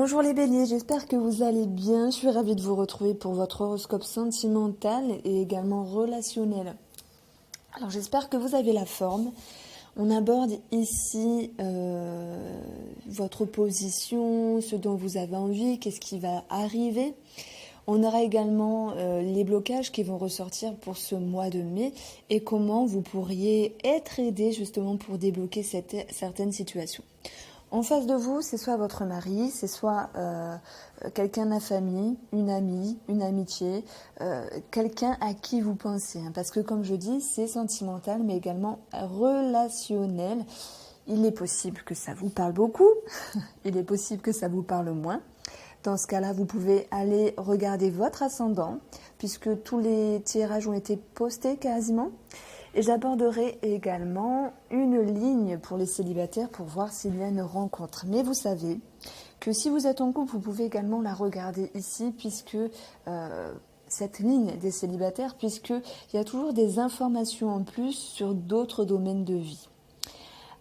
Bonjour les béliers, j'espère que vous allez bien. Je suis ravie de vous retrouver pour votre horoscope sentimental et également relationnel. Alors j'espère que vous avez la forme. On aborde ici votre position, ce dont vous avez envie, qu'est-ce qui va arriver. On aura également les blocages qui vont ressortir pour ce mois de mai et comment vous pourriez être aidé justement pour débloquer certaines situations. En face de vous, c'est soit votre mari, c'est soit quelqu'un de la famille, une amie, une amitié, quelqu'un à qui vous pensez. Parce que comme je dis, c'est sentimental mais également relationnel. Il est possible que ça vous parle beaucoup, il est possible que ça vous parle moins. Dans ce cas-là, vous pouvez aller regarder votre ascendant, puisque tous les tirages ont été postés quasiment. Et j'aborderai également une ligne pour les célibataires pour voir s'il y a une rencontre. Mais vous savez que si vous êtes en couple, vous pouvez également la regarder ici, puisque cette ligne des célibataires, puisqu'il y a toujours des informations en plus sur d'autres domaines de vie.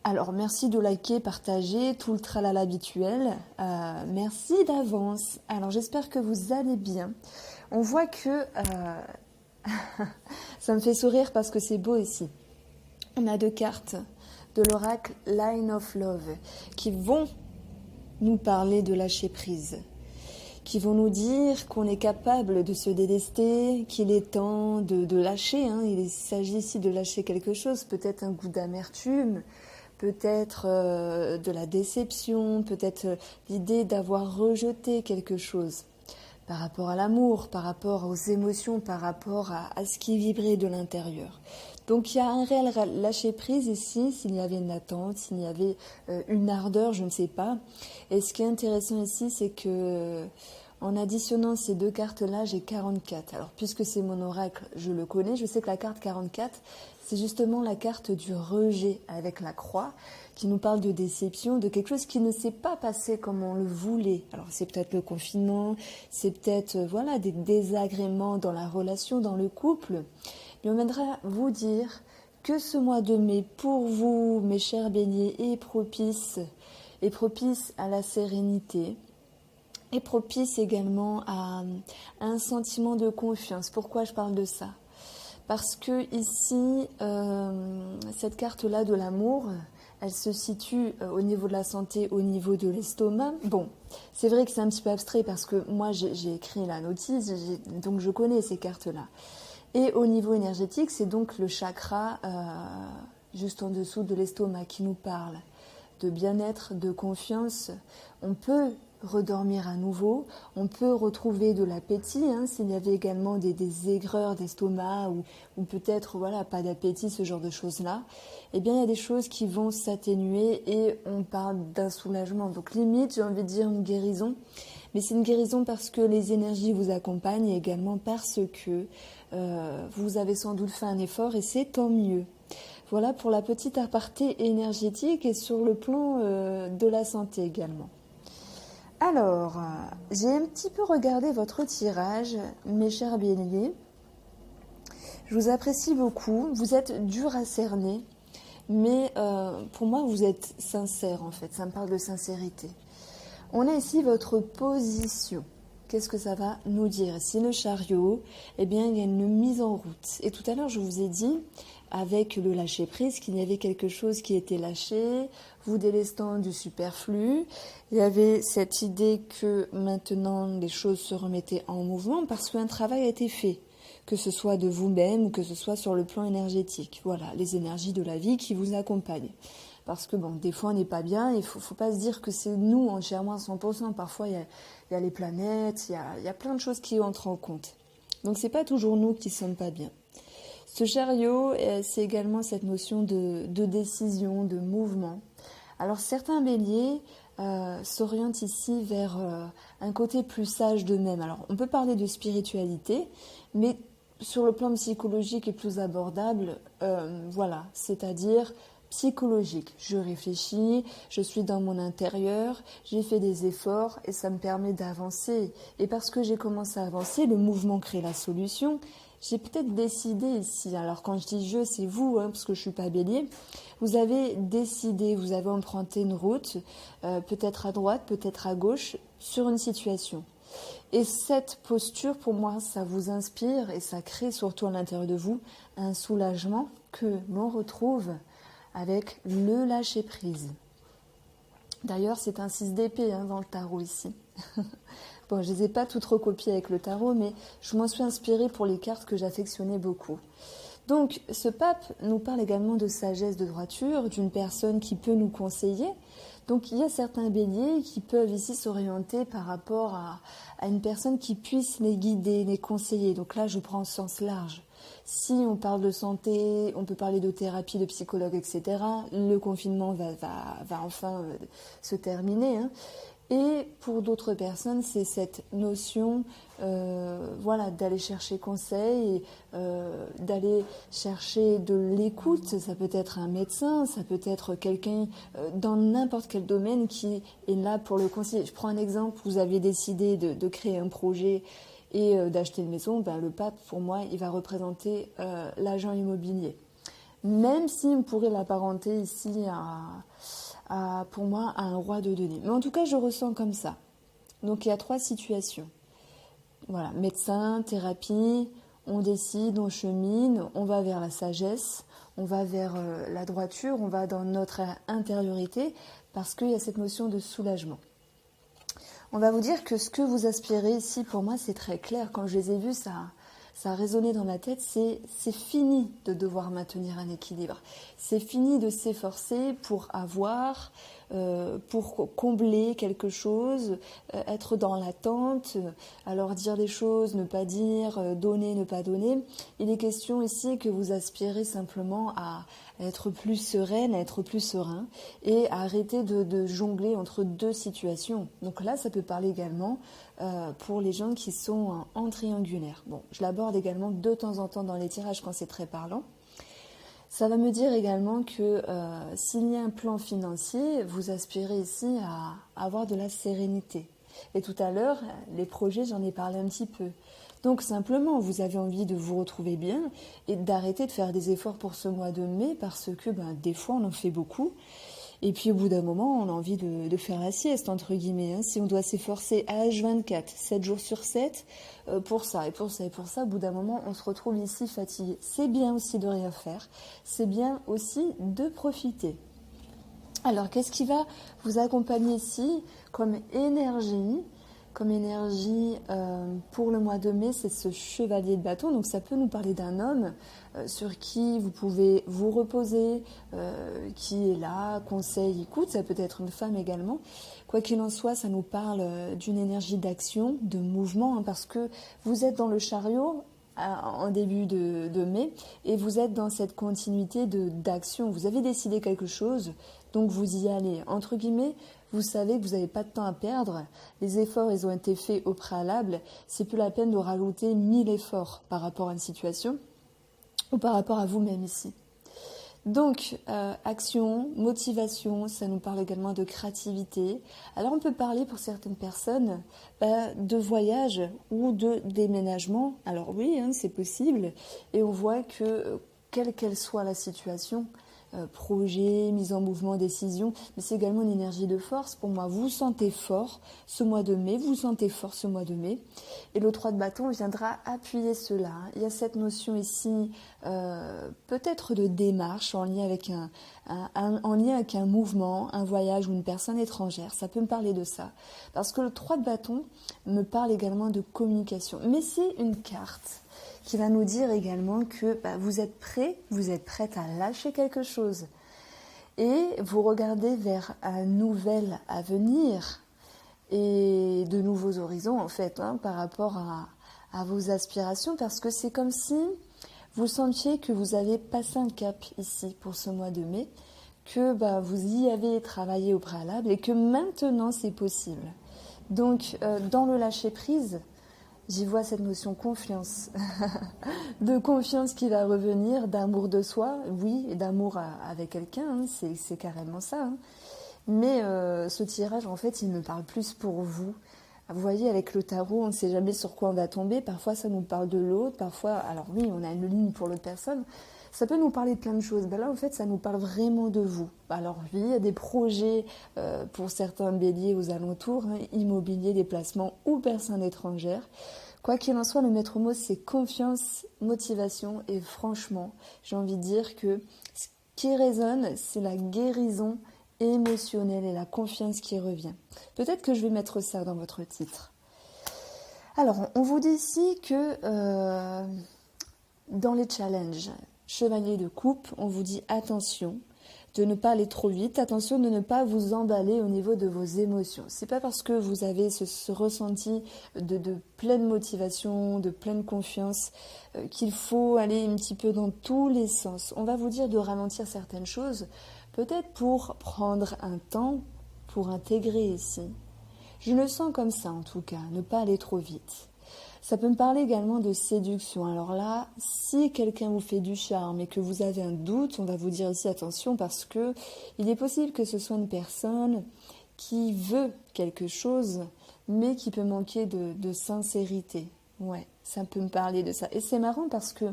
Alors, merci de liker, partager, tout le tralala habituel. Merci d'avance. Alors, j'espère que vous allez bien. On voit que... ça me fait sourire parce que c'est beau ici. On a deux cartes de l'oracle Line of Love qui vont nous parler de lâcher prise, qui vont nous dire qu'on est capable de se délester, qu'il est temps de lâcher. Il s'agit ici de lâcher quelque chose, peut-être un goût d'amertume, peut-être de la déception, peut-être l'idée d'avoir rejeté quelque chose par rapport à l'amour, par rapport aux émotions, par rapport à ce qui vibrait de l'intérieur. Donc il y a un réel lâcher-prise ici, s'il y avait une attente, s'il y avait une ardeur, je ne sais pas. Et ce qui est intéressant ici, c'est que en additionnant ces deux cartes-là, j'ai 44. Alors puisque c'est mon oracle, je le connais, je sais que la carte 44, c'est justement la carte du rejet avec la croix, qui nous parle de déception, de quelque chose qui ne s'est pas passé comme on le voulait. Alors c'est peut-être le confinement, c'est peut-être des désagréments dans la relation, dans le couple. Mais on viendra vous dire que ce mois de mai, pour vous, mes chers béliers, est propice à la sérénité, est propice également à un sentiment de confiance. Pourquoi je parle de ça ? Parce que ici, cette carte-là de l'amour, elle se situe au niveau de la santé, au niveau de l'estomac. Bon, c'est vrai que c'est un petit peu abstrait parce que moi, j'ai écrit la notice, donc je connais ces cartes-là. Et au niveau énergétique, c'est donc le chakra juste en dessous de l'estomac qui nous parle de bien-être, de confiance. On peut redormir à nouveau, on peut retrouver de l'appétit, s'il y avait également des aigreurs d'estomac ou peut-être pas d'appétit, ce genre de choses-là, eh bien il y a des choses qui vont s'atténuer et on parle d'un soulagement. Donc limite, j'ai envie de dire une guérison, mais c'est une guérison parce que les énergies vous accompagnent et également parce que vous avez sans doute fait un effort et c'est tant mieux. Voilà pour la petite aparté énergétique et sur le plan de la santé également. Alors, j'ai un petit peu regardé votre tirage, mes chers béliers. Je vous apprécie beaucoup. Vous êtes dur à cerner, mais pour moi, vous êtes sincère en fait. Ça me parle de sincérité. On a ici votre position. Qu'est-ce que ça va nous dire ? Si le chariot, eh bien, il y a une mise en route. Et tout à l'heure, je vous ai dit, avec le lâcher-prise, qu'il y avait quelque chose qui était lâché, vous délestant du superflu. Il y avait cette idée que maintenant, les choses se remettaient en mouvement parce qu'un travail a été fait, que ce soit de vous-même ou que ce soit sur le plan énergétique. Voilà, les énergies de la vie qui vous accompagnent. Parce que des fois on n'est pas bien, il faut pas se dire que c'est nous entièrement à 100%. Parfois il y a les planètes, il y a plein de choses qui entrent en compte. Donc c'est pas toujours nous qui sommes pas bien. Ce chariot, c'est également cette notion de décision, de mouvement. Alors certains béliers s'orientent ici vers un côté plus sage d'eux-mêmes. Alors on peut parler de spiritualité, mais sur le plan psychologique et plus abordable, c'est-à-dire psychologique. Je réfléchis, je suis dans mon intérieur, j'ai fait des efforts et ça me permet d'avancer. Et parce que j'ai commencé à avancer, le mouvement crée la solution. j'ai peut-être décidé ici, alors quand je dis je, c'est vous, hein, parce que je suis pas bélier, vous avez décidé, vous avez emprunté une route, peut-être à droite, peut-être à gauche, sur une situation. Et cette posture, pour moi, ça vous inspire et ça crée surtout à l'intérieur de vous un soulagement que l'on retrouve avec le lâcher-prise. D'ailleurs, c'est un 6 d'épée hein, dans le tarot ici. Bon, je ne les ai pas toutes recopiées avec le tarot, mais je m'en suis inspirée pour les cartes que j'affectionnais beaucoup. Donc, ce pape nous parle également de sagesse, de droiture, d'une personne qui peut nous conseiller. Donc, il y a certains béliers qui peuvent ici s'orienter par rapport à une personne qui puisse les guider, les conseiller. Donc là, je prends le sens large. Si on parle de santé, on peut parler de thérapie, de psychologue, etc. Le confinement va enfin se terminer, hein. Et pour d'autres personnes, c'est cette notion d'aller chercher conseil, d'aller chercher de l'écoute. Ça peut être un médecin, ça peut être quelqu'un dans n'importe quel domaine qui est là pour le conseiller. Je prends un exemple, vous avez décidé de créer un projet et d'acheter une maison, le pape, pour moi, il va représenter l'agent immobilier. Même si on pourrait l'apparenter ici pour moi, à un roi de deniers. Mais en tout cas, je ressens comme ça. Donc, il y a 3 situations. Voilà, médecin, thérapie, on décide, on chemine, on va vers la sagesse, on va vers la droiture, on va dans notre intériorité, parce qu'il y a cette notion de soulagement. On va vous dire que ce que vous aspirez ici, pour moi, c'est très clair. Quand je les ai vus, ça a résonné dans ma tête. C'est fini de devoir maintenir un équilibre. C'est fini de s'efforcer pour avoir, pour combler quelque chose, être dans l'attente, alors dire des choses, ne pas dire, donner, ne pas donner. Il est question ici que vous aspirez simplement à être plus sereine, à être plus serein et à arrêter de jongler entre 2 situations. Donc là, ça peut parler également pour les gens qui sont en triangulaire. Bon, je l'aborde également de temps en temps dans les tirages quand c'est très parlant. Ça va me dire également que s'il y a un plan financier, vous aspirez ici à avoir de la sérénité. Et tout à l'heure, les projets, j'en ai parlé un petit peu. Donc simplement, vous avez envie de vous retrouver bien et d'arrêter de faire des efforts pour ce mois de mai parce que des fois, on en fait beaucoup. Et puis au bout d'un moment, on a envie de faire la sieste, entre guillemets. Hein. Si on doit s'efforcer à H24, 7 jours sur 7, pour ça et pour ça et pour ça, au bout d'un moment, on se retrouve ici fatigué. C'est bien aussi de rien faire, c'est bien aussi de profiter. Alors, qu'est-ce qui va vous accompagner ici comme énergie pour le mois de mai, c'est ce chevalier de bâton. Donc ça peut nous parler d'un homme sur qui vous pouvez vous reposer, qui est là, conseil, écoute. Ça peut être une femme également. Quoi qu'il en soit, ça nous parle d'une énergie d'action, de mouvement, hein, parce que vous êtes dans le chariot en début de mai et vous êtes dans cette continuité d'action. Vous avez décidé quelque chose, donc vous y allez. Entre guillemets, vous savez que vous n'avez pas de temps à perdre. Les efforts, ils ont été faits au préalable. C'est plus la peine de rajouter 1000 efforts par rapport à une situation ou par rapport à vous-même ici. Donc, action, motivation, ça nous parle également de créativité. Alors, on peut parler pour certaines personnes de voyage ou de déménagement. Alors oui, hein, c'est possible. Et on voit que, quelle qu'elle soit la situation, projet, mise en mouvement, décision, mais c'est également une énergie de force. Pour moi, vous sentez fort ce mois de mai, vous sentez fort ce mois de mai, et le 3 de bâton viendra appuyer cela. Il y a cette notion ici, peut-être de démarche en lien avec un mouvement, un voyage ou une personne étrangère. Ça peut me parler de ça, parce que le 3 de bâton me parle également de communication, mais c'est une carte qui va nous dire également que vous êtes prête à lâcher quelque chose et vous regardez vers un nouvel avenir et de nouveaux horizons en fait, hein, par rapport à vos aspirations, parce que c'est comme si vous sentiez que vous avez passé un cap ici pour ce mois de mai, que vous y avez travaillé au préalable et que maintenant c'est possible. Donc dans le lâcher prise, j'y vois cette notion confiance, de confiance qui va revenir, d'amour de soi, oui, et d'amour avec quelqu'un, hein, c'est carrément ça. Hein. Mais ce tirage, en fait, il me parle plus pour vous, Vous voyez, avec le tarot, on ne sait jamais sur quoi on va tomber. Parfois, ça nous parle de l'autre. Parfois, alors oui, on a une ligne pour l'autre personne. Ça peut nous parler de plein de choses. Ben là, en fait, ça nous parle vraiment de vous. Alors oui, il y a des projets pour certains béliers aux alentours, hein, immobilier, déplacement ou personnes étrangères. Quoi qu'il en soit, le maître mot, c'est confiance, motivation. Et franchement, j'ai envie de dire que ce qui résonne, c'est la guérison émotionnelle et la confiance qui revient. Peut-être que je vais mettre ça dans votre titre. Alors, on vous dit ici que dans les challenges, chevalier de coupe, on vous dit attention de ne pas aller trop vite, attention de ne pas vous emballer au niveau de vos émotions. C'est pas parce que vous avez ce ressenti de pleine motivation, de pleine confiance, qu'il faut aller un petit peu dans tous les sens. On va vous dire de ralentir certaines choses, peut-être pour prendre un temps pour intégrer ici. Je le sens comme ça en tout cas, ne pas aller trop vite. Ça peut me parler également de séduction. Alors là, si quelqu'un vous fait du charme et que vous avez un doute, on va vous dire ici attention parce que il est possible que ce soit une personne qui veut quelque chose, mais qui peut manquer de sincérité. Ouais, ça peut me parler de ça. Et c'est marrant parce que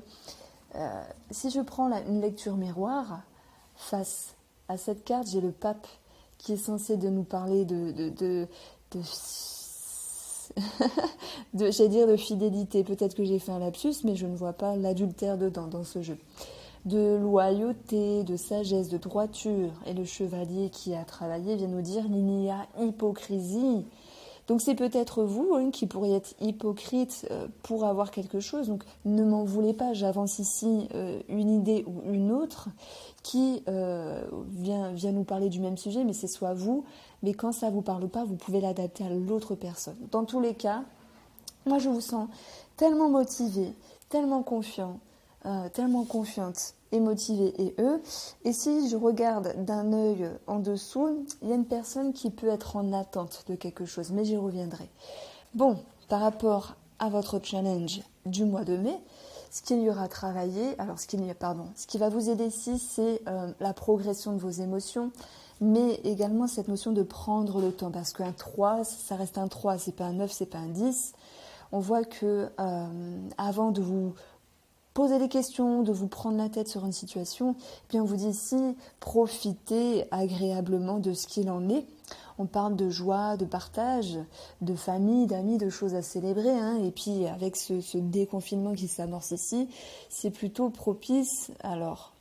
si je prends une lecture miroir, face à cette carte, j'ai le pape qui est censé de nous parler j'allais dire de fidélité. Peut-être que j'ai fait un lapsus, mais je ne vois pas l'adultère dedans, dans ce jeu. De loyauté, de sagesse, de droiture. Et le chevalier qui a travaillé vient nous dire il y a hypocrisie. Donc c'est peut-être vous qui pourriez être hypocrite pour avoir quelque chose. Donc ne m'en voulez pas, j'avance ici une idée ou une autre qui vient nous parler du même sujet, mais c'est soit vous, mais quand ça ne vous parle pas, vous pouvez l'adapter à l'autre personne. Dans tous les cas, moi je vous sens tellement motivé, tellement confiant, tellement confiante et motivée et eux. Et si je regarde d'un œil en dessous, il y a une personne qui peut être en attente de quelque chose, mais j'y reviendrai. Bon, par rapport à votre challenge du mois de mai, ce qu'il y aura travaillé, ce qui va vous aider ici, c'est la progression de vos émotions, mais également cette notion de prendre le temps, parce qu'un 3, ça reste un 3, c'est pas un 9, c'est pas un 10. On voit que avant de vous poser des questions, de vous prendre la tête sur une situation, eh bien on vous dit ici, profitez agréablement de ce qu'il en est. On parle de joie, de partage, de famille, d'amis, de choses à célébrer. Hein. Et puis avec ce déconfinement qui s'amorce ici, c'est plutôt propice. Alors,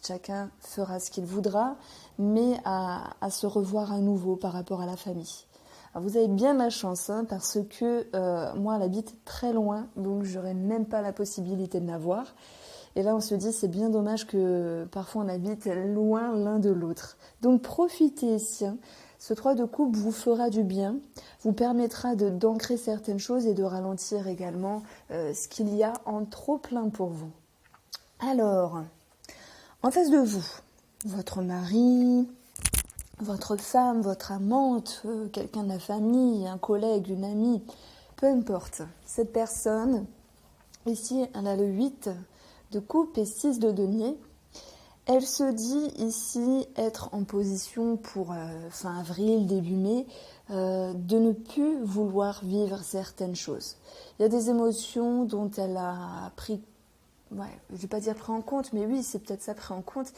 chacun fera ce qu'il voudra, mais à se revoir à nouveau par rapport à la famille. Alors vous avez bien ma chance, hein, parce que moi, elle habite très loin, donc j'aurais même pas la possibilité de la voir. Et là, on se dit, c'est bien dommage que parfois on habite loin l'un de l'autre. Donc profitez ici. Hein. Ce 3 de coupe vous fera du bien, vous permettra d'ancrer certaines choses et de ralentir également ce qu'il y a en trop plein pour vous. Alors, en face de vous, votre mari, votre femme, votre amante, quelqu'un de la famille, un collègue, une amie, peu importe. Cette personne, ici, elle a le 8 de coupe et 6 de denier. Elle se dit ici être en position pour fin avril, début mai, de ne plus vouloir vivre certaines choses. Il y a des émotions dont elle a pris, je ne vais pas dire pris en compte, mais oui, c'est peut-être ça pris en compte.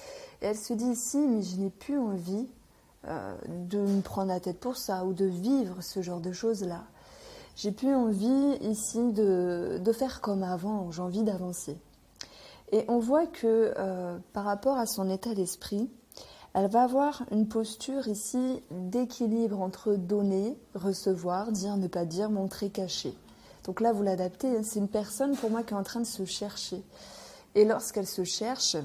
Et elle se dit ici, mais je n'ai plus envie de me prendre la tête pour ça ou de vivre ce genre de choses-là. J'ai plus envie ici de faire comme avant, j'ai envie d'avancer. Et on voit que par rapport à son état d'esprit, elle va avoir une posture ici d'équilibre entre donner, recevoir, dire, ne pas dire, montrer, cacher. Donc là, vous l'adaptez, c'est une personne pour moi qui est en train de se chercher. Et lorsqu'elle se cherche,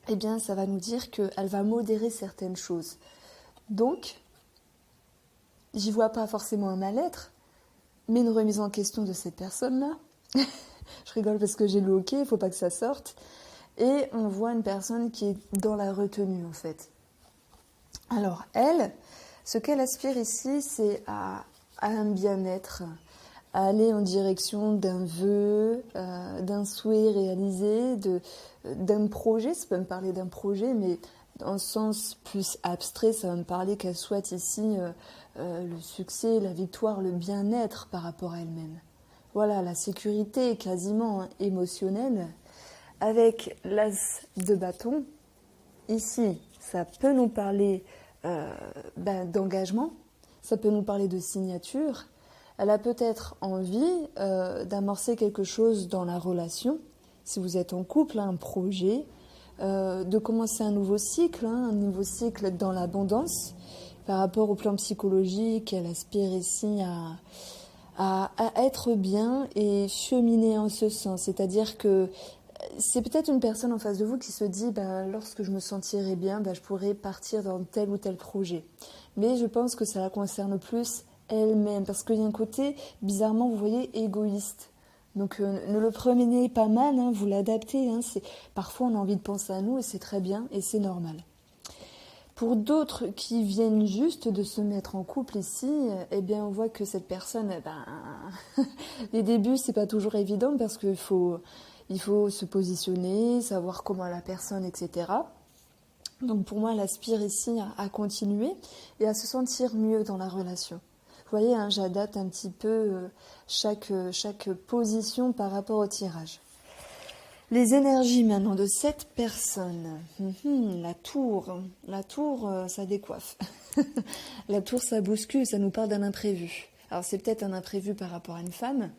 eh bien, ça va nous dire qu'elle va modérer certaines choses. Donc, j'y vois pas forcément un mal-être, mais une remise en question de cette personne-là. Je rigole parce que j'ai le hockey, il ne faut pas que ça sorte. Et on voit une personne qui est dans la retenue, en fait. Alors, elle, ce qu'elle aspire ici, c'est à un bien-être, à aller en direction d'un vœu, d'un souhait réalisé, d'un projet. Ça peut me parler d'un projet, mais dans le sens plus abstrait, ça va me parler qu'elle souhaite ici le succès, la victoire, le bien-être par rapport à elle-même. Voilà, la sécurité quasiment émotionnelle. Avec l'as de bâton, ici, ça peut nous parler d'engagement, ça peut nous parler de signature. Elle a peut-être envie d'amorcer quelque chose dans la relation, si vous êtes en couple, un projet, de commencer un nouveau cycle dans l'abondance. Par rapport au plan psychologique, elle aspire ici à être bien et cheminer en ce sens. C'est-à-dire que c'est peut-être une personne en face de vous qui se dit lorsque je me sentirai bien, je pourrai partir dans tel ou tel projet. Mais je pense que ça la concerne plus elle-même, parce qu'il y a un côté, bizarrement, vous voyez, égoïste. Donc ne le prenez pas mal, vous l'adaptez. Parfois on a envie de penser à nous et c'est très bien et c'est normal. Pour d'autres qui viennent juste de se mettre en couple ici, on voit que cette personne, les débuts c'est pas toujours évident parce qu'il faut se positionner, savoir comment la personne, etc. Donc pour moi, elle aspire ici à continuer et à se sentir mieux dans la relation. Vous voyez, j'adapte un petit peu chaque position par rapport au tirage. Les énergies maintenant de cette personne. La tour, ça décoiffe. La tour, ça bouscule, ça nous parle d'un imprévu. Alors c'est peut-être un imprévu par rapport à une femme.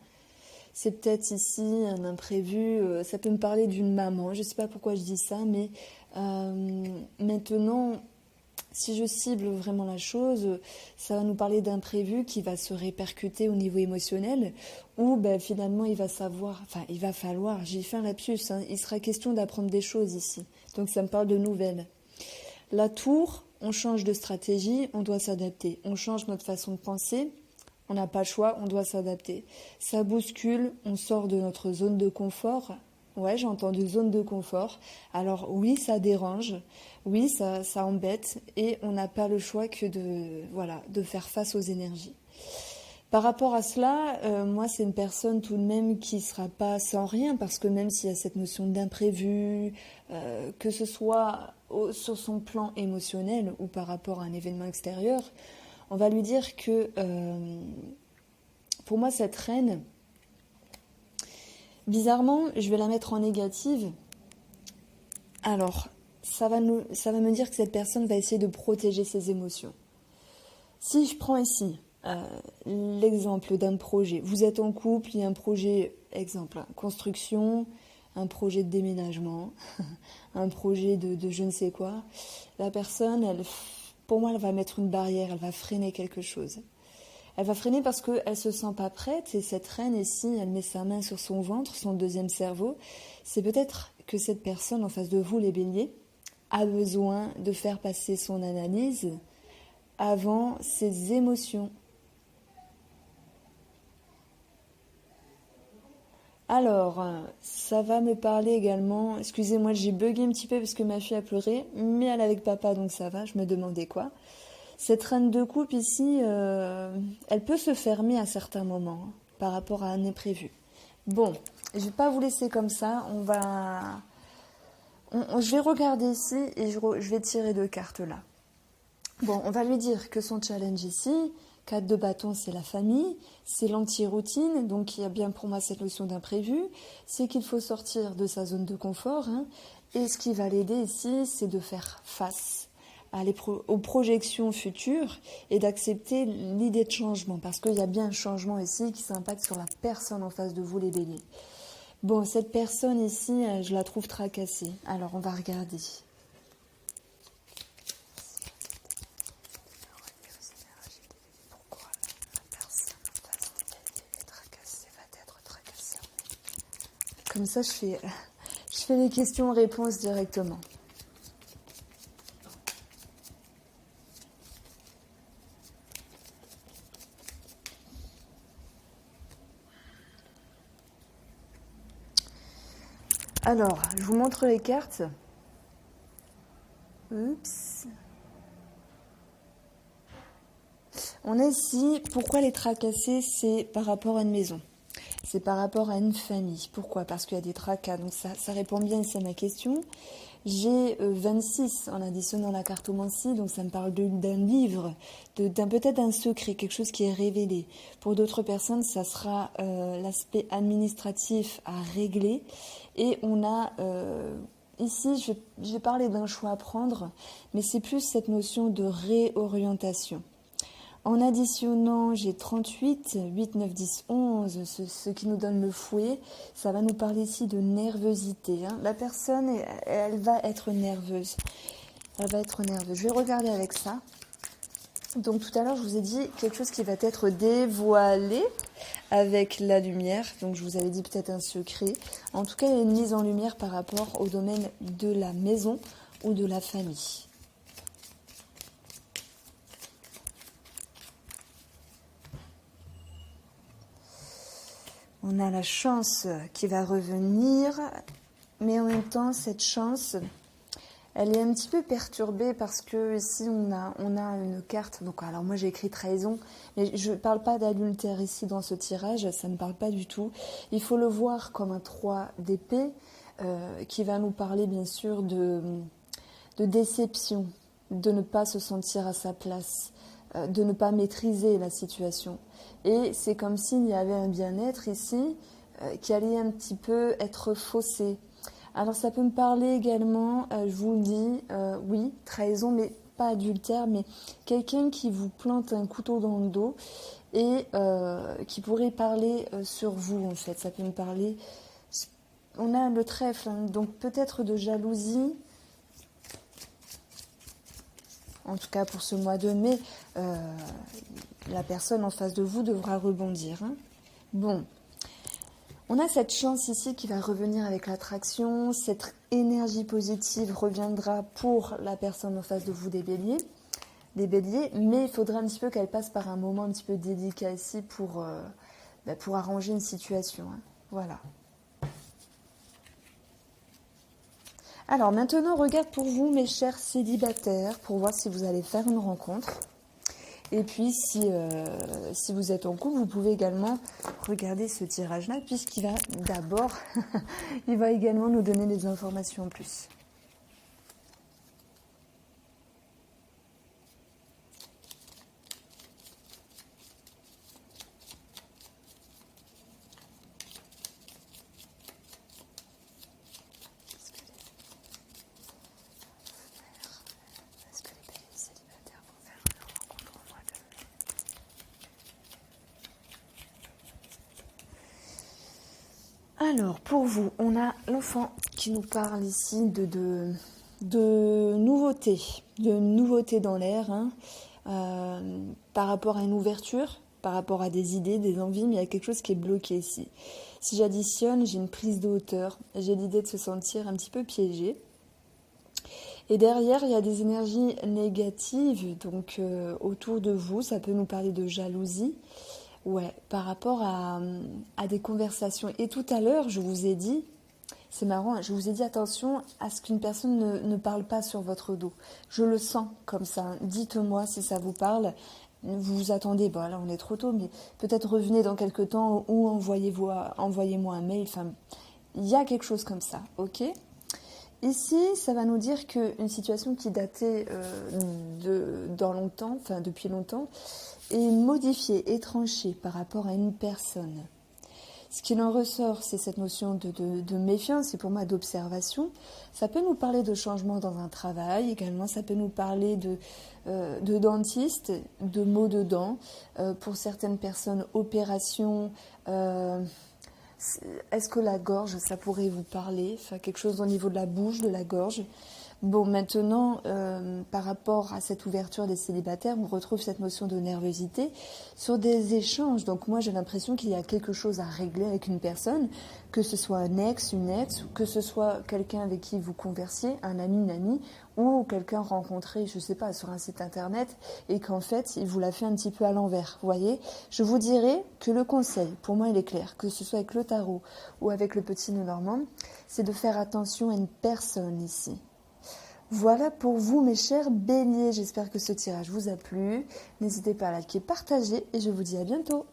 C'est peut-être ici un imprévu, ça peut me parler d'une maman. Je ne sais pas pourquoi je dis ça, mais maintenant, si je cible vraiment la chose, ça va nous parler d'imprévu qui va se répercuter au niveau émotionnel, où finalement il va falloir, j'ai fait un lapsus, il sera question d'apprendre des choses ici. Donc ça me parle de nouvelles. La tour, on change de stratégie, on doit s'adapter. On change notre façon de penser, on n'a pas le choix, on doit s'adapter. Ça bouscule, on sort de notre zone de confort. Ouais, j'ai entendu zone de confort. Alors oui, ça dérange, oui, ça embête, et on n'a pas le choix que de faire face aux énergies. Par rapport à cela, moi, c'est une personne tout de même qui ne sera pas sans rien, parce que même s'il y a cette notion d'imprévu, que ce soit sur son plan émotionnel ou par rapport à un événement extérieur, on va lui dire que, pour moi, cette reine, bizarrement, je vais la mettre en négative. Alors, ça va me dire que cette personne va essayer de protéger ses émotions. Si je prends ici l'exemple d'un projet, vous êtes en couple, il y a un projet, exemple, construction, un projet de déménagement, un projet de je ne sais quoi, la personne, pour moi, elle va mettre une barrière, elle va freiner quelque chose. Elle va freiner parce qu'elle ne se sent pas prête, et cette reine ici, elle met sa main sur son ventre, son deuxième cerveau. C'est peut-être que cette personne en face de vous, les béliers, a besoin de faire passer son analyse avant ses émotions. Alors, ça va me parler également, excusez-moi, j'ai bugué un petit peu parce que ma fille a pleuré, mais elle est avec papa, donc ça va, je me demandais quoi. Cette reine de coupe ici, elle peut se fermer à certains moments par rapport à un imprévu. Bon, je ne vais pas vous laisser comme ça, je vais regarder ici et je vais tirer 2 cartes là. Bon, on va lui dire que son challenge ici, 4 de bâton, c'est la famille, c'est l'anti-routine, donc il y a bien pour moi cette notion d'imprévu, c'est qu'il faut sortir de sa zone de confort, et ce qui va l'aider ici, c'est de faire face aux projections futures et d'accepter l'idée de changement, parce qu'il y a bien un changement ici qui s'impacte sur la personne en face de vous, les béliers. Bon, cette personne ici, je la trouve tracassée. Alors, on va regarder. Pourquoi la personne en face des béliers est tracassée, va être tracassée? Comme ça, je fais les questions-réponses directement. Alors, je vous montre les cartes. Oups. On a ici, pourquoi les tracasser, c'est par rapport à une maison. c'est par rapport à une famille. Pourquoi? Parce qu'il y a des tracas, donc ça répond bien ici à ma question. J'ai 26 en additionnant la cartomancie, donc ça me parle d'un livre, peut-être d'un secret, quelque chose qui est révélé. Pour d'autres personnes, ça sera l'aspect administratif à régler. Et on a ici, je vais parler d'un choix à prendre, mais c'est plus cette notion de réorientation. En additionnant, j'ai 38, 8, 9, 10, 11, ce qui nous donne le fouet. Ça va nous parler ici de nervosité. Hein. La personne, elle va être nerveuse. Elle va être nerveuse. Je vais regarder avec ça. Donc tout à l'heure, je vous ai dit quelque chose qui va être dévoilé avec la lumière. Donc je vous avais dit peut-être un secret. En tout cas, il y a une mise en lumière par rapport au domaine de la maison ou de la famille. On a la chance qui va revenir, mais en même temps, cette chance, elle est un petit peu perturbée parce que ici, on a une carte. Donc, alors moi, j'ai écrit trahison, mais je ne parle pas d'adultère ici dans ce tirage, ça ne parle pas du tout. Il faut le voir comme un 3 d'épée qui va nous parler, bien sûr, de déception, de ne pas se sentir à sa place, de ne pas maîtriser la situation. Et c'est comme s'il y avait un bien-être ici qui allait un petit peu être faussé. Alors ça peut me parler également, je vous le dis, oui, trahison, mais pas adultère, mais quelqu'un qui vous plante un couteau dans le dos et qui pourrait parler sur vous en fait. Ça peut me parler, on a le trèfle, hein, donc peut-être de jalousie. En tout cas, pour ce mois de mai, la personne en face de vous devra rebondir. Hein. Bon, on a cette chance ici qui va revenir avec l'attraction. Cette énergie positive reviendra pour la personne en face de vous des béliers. Mais il faudra un petit peu qu'elle passe par un moment un petit peu délicat ici pour arranger une situation. Hein. Voilà. Alors maintenant, on regarde pour vous, mes chers célibataires, pour voir si vous allez faire une rencontre. Et puis, si vous êtes en couple, vous pouvez également regarder ce tirage-là, puisqu'il va d'abord, il va également nous donner des informations en plus. Alors, pour vous, on a l'enfant qui nous parle ici de nouveautés dans l'air, hein, par rapport à une ouverture, par rapport à des idées, des envies, mais il y a quelque chose qui est bloqué ici. Si j'additionne, j'ai une prise de hauteur, j'ai l'idée de se sentir un petit peu piégé. Et derrière, il y a des énergies négatives, donc autour de vous, ça peut nous parler de jalousie. Ouais, par rapport à des conversations. Et tout à l'heure, je vous ai dit, c'est marrant, je vous ai dit attention à ce qu'une personne ne parle pas sur votre dos. Je le sens comme ça. Dites-moi si ça vous parle. Vous vous attendez, bon là on est trop tôt, mais peut-être revenez dans quelques temps ou envoyez-moi un mail. Enfin, il y a quelque chose comme ça, ok ? Ici, ça va nous dire qu'une situation qui datait depuis longtemps, est modifiée, étranchée par rapport à une personne. Ce qu'il en ressort, c'est cette notion de méfiance et pour moi d'observation. Ça peut nous parler de changement dans un travail, également ça peut nous parler de dentiste, de maux de dents, pour certaines personnes, opération. Est-ce que la gorge, ça pourrait vous parler? Enfin, quelque chose au niveau de la bouche, de la gorge. Bon, maintenant, par rapport à cette ouverture des célibataires, on retrouve cette notion de nervosité sur des échanges. Donc moi, j'ai l'impression qu'il y a quelque chose à régler avec une personne, que ce soit un ex, une ex, ou que ce soit quelqu'un avec qui vous conversiez, un ami, une amie, ou quelqu'un rencontré, je ne sais pas, sur un site internet, et qu'en fait, il vous l'a fait un petit peu à l'envers. Vous voyez, je vous dirais que le conseil, pour moi, il est clair, que ce soit avec le tarot ou avec le petit nœud normand, c'est de faire attention à une personne ici. Voilà pour vous mes chers béliers, j'espère que ce tirage vous a plu. N'hésitez pas à liker, partager et je vous dis à bientôt.